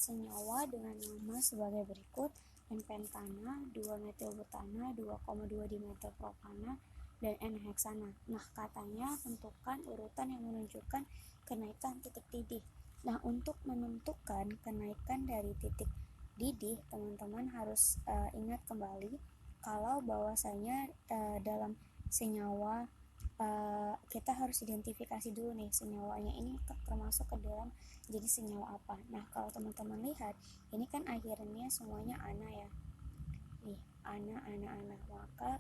senyawa dengan nama sebagai berikut: N-pentana, 2-metilbutana, 2,2 dimetilpropana, dan N-heksana. Nah, katanya tentukan urutan yang menunjukkan kenaikan titik didih. Nah, untuk menentukan kenaikan dari titik didih, teman-teman harus ingat kembali kalau bahwasanya dalam senyawa kita harus identifikasi dulu nih senyawanya ini termasuk ke dalam jadi senyawa apa. Nah, kalau teman-teman lihat ini kan akhirnya semuanya ana ya, nih ana, maka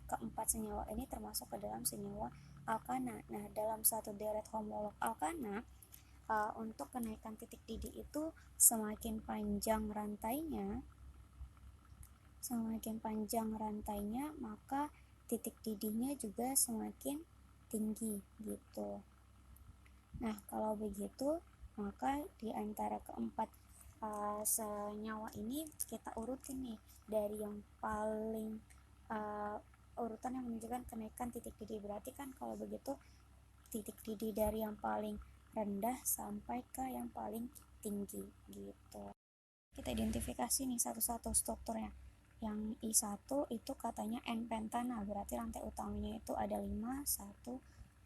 keempat senyawa ini termasuk ke dalam senyawa alkana. Nah, dalam satu deret homolog alkana, untuk kenaikan titik didih itu semakin panjang rantainya maka titik didihnya juga semakin tinggi gitu. Nah, kalau begitu maka di antara keempat senyawa ini kita urutin nih dari yang paling urutan yang menunjukkan kenaikan titik didih. Berarti kan kalau begitu titik didih dari yang paling rendah sampai ke yang paling tinggi gitu. Kita identifikasi nih satu-satu strukturnya. Yang I1 itu katanya N-pentana, berarti rantai utamanya itu ada 5, 1,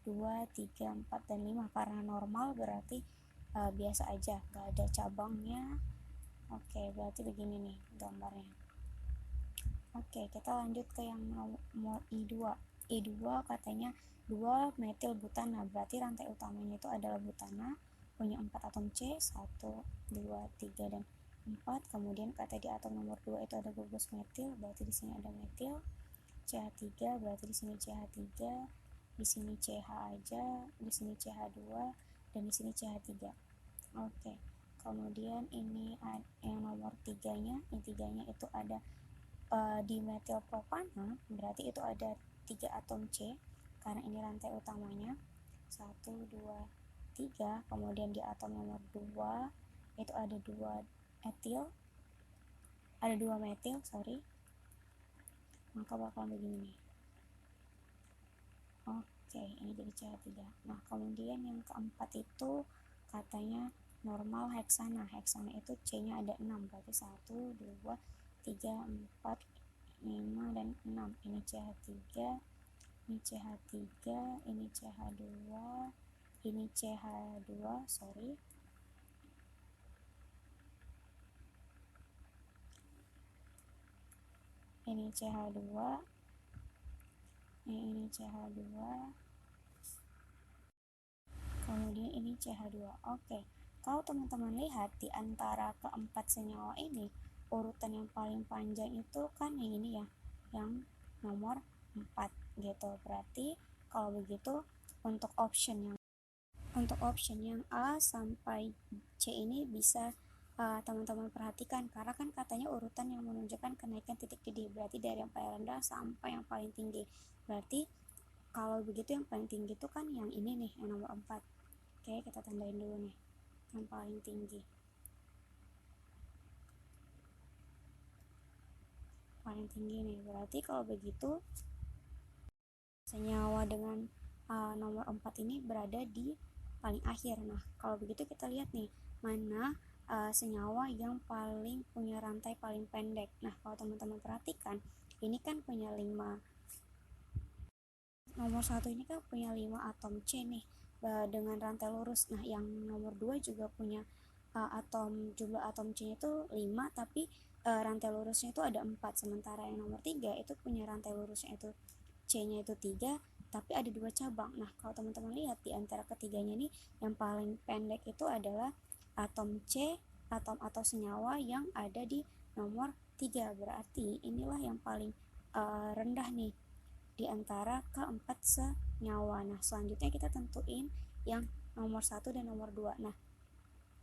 2, 3, 4, dan 5. Karena normal berarti biasa aja, gak ada cabangnya. Oke, berarti begini nih gambarnya. Oke, kita lanjut ke yang nomor I2. I2 katanya 2-metilbutana, berarti rantai utamanya itu adalah butana, punya 4 atom C, 1, 2, 3, dan 4. Kemudian kata di atom nomor 2 itu ada gugus metil, berarti di sini ada metil. CH3 berarti di sini CH3, di sini CH aja, di sini CH2, dan di sini CH3. Oke. Kemudian ini yang nomor 3-nya, yang 3-nya itu ada dimetilpropana, berarti itu ada 3 atom C karena ini rantai utamanya. 1, 2, 3. Kemudian di atom nomor 2 itu ada 2 metil, maka bakal begini nih. Oke, ini jadi CH3. Nah, kemudian yang keempat itu katanya normal heksana. Heksana itu C-nya ada 6, berarti 1, 2, 3, 4, 5, dan 6. Ini CH3, ini CH3, ini CH2, ini CH2, ini CH2, ini CH2, kemudian ini CH2. Oke, kalau teman-teman lihat di antara keempat senyawa ini, urutan yang paling panjang itu kan yang ini ya, yang nomor 4 gitu. Berarti kalau begitu untuk option yang A sampai C ini bisa teman-teman perhatikan, karena kan katanya urutan yang menunjukkan kenaikan titik didih, berarti dari yang paling rendah sampai yang paling tinggi. Berarti kalau begitu yang paling tinggi itu kan yang ini nih, yang nomor 4. Oke, kita tandain dulu nih yang paling tinggi. Paling tinggi nih, berarti kalau begitu senyawa dengan nomor 4 ini berada di paling akhir. Nah, kalau begitu kita lihat nih mana senyawa yang paling punya rantai paling pendek. Nah, kalau teman-teman perhatikan, ini kan punya 5, nomor 1 ini kan punya 5 atom C nih dengan rantai lurus. Nah, yang nomor 2 juga punya jumlah atom C itu 5, tapi rantai lurusnya itu ada 4. Sementara yang nomor 3 itu punya rantai lurusnya itu C-nya itu 3, tapi ada 2 cabang. Nah, kalau teman-teman lihat di antara ketiganya nih, yang paling pendek itu adalah atom C, atom atau senyawa yang ada di nomor 3. Berarti inilah yang paling rendah nih di antara keempat senyawa. Nah, selanjutnya kita tentuin yang nomor 1 dan nomor 2. Nah,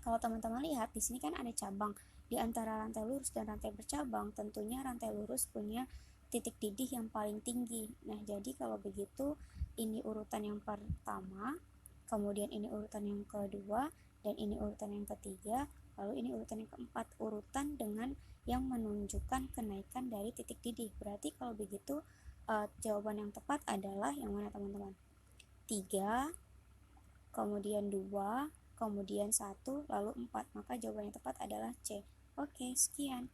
kalau teman-teman lihat di sini kan ada cabang. Di antara rantai lurus dan rantai bercabang, tentunya rantai lurus punya titik didih yang paling tinggi. Nah, jadi kalau begitu ini urutan yang pertama, kemudian ini urutan yang kedua, dan ini urutan yang ketiga, lalu ini urutan yang keempat, urutan dengan yang menunjukkan kenaikan dari titik didih. Berarti kalau begitu jawaban yang tepat adalah yang mana teman-teman? 3, kemudian 2, kemudian 1, lalu 4. Maka jawaban yang tepat adalah C. Oke, sekian.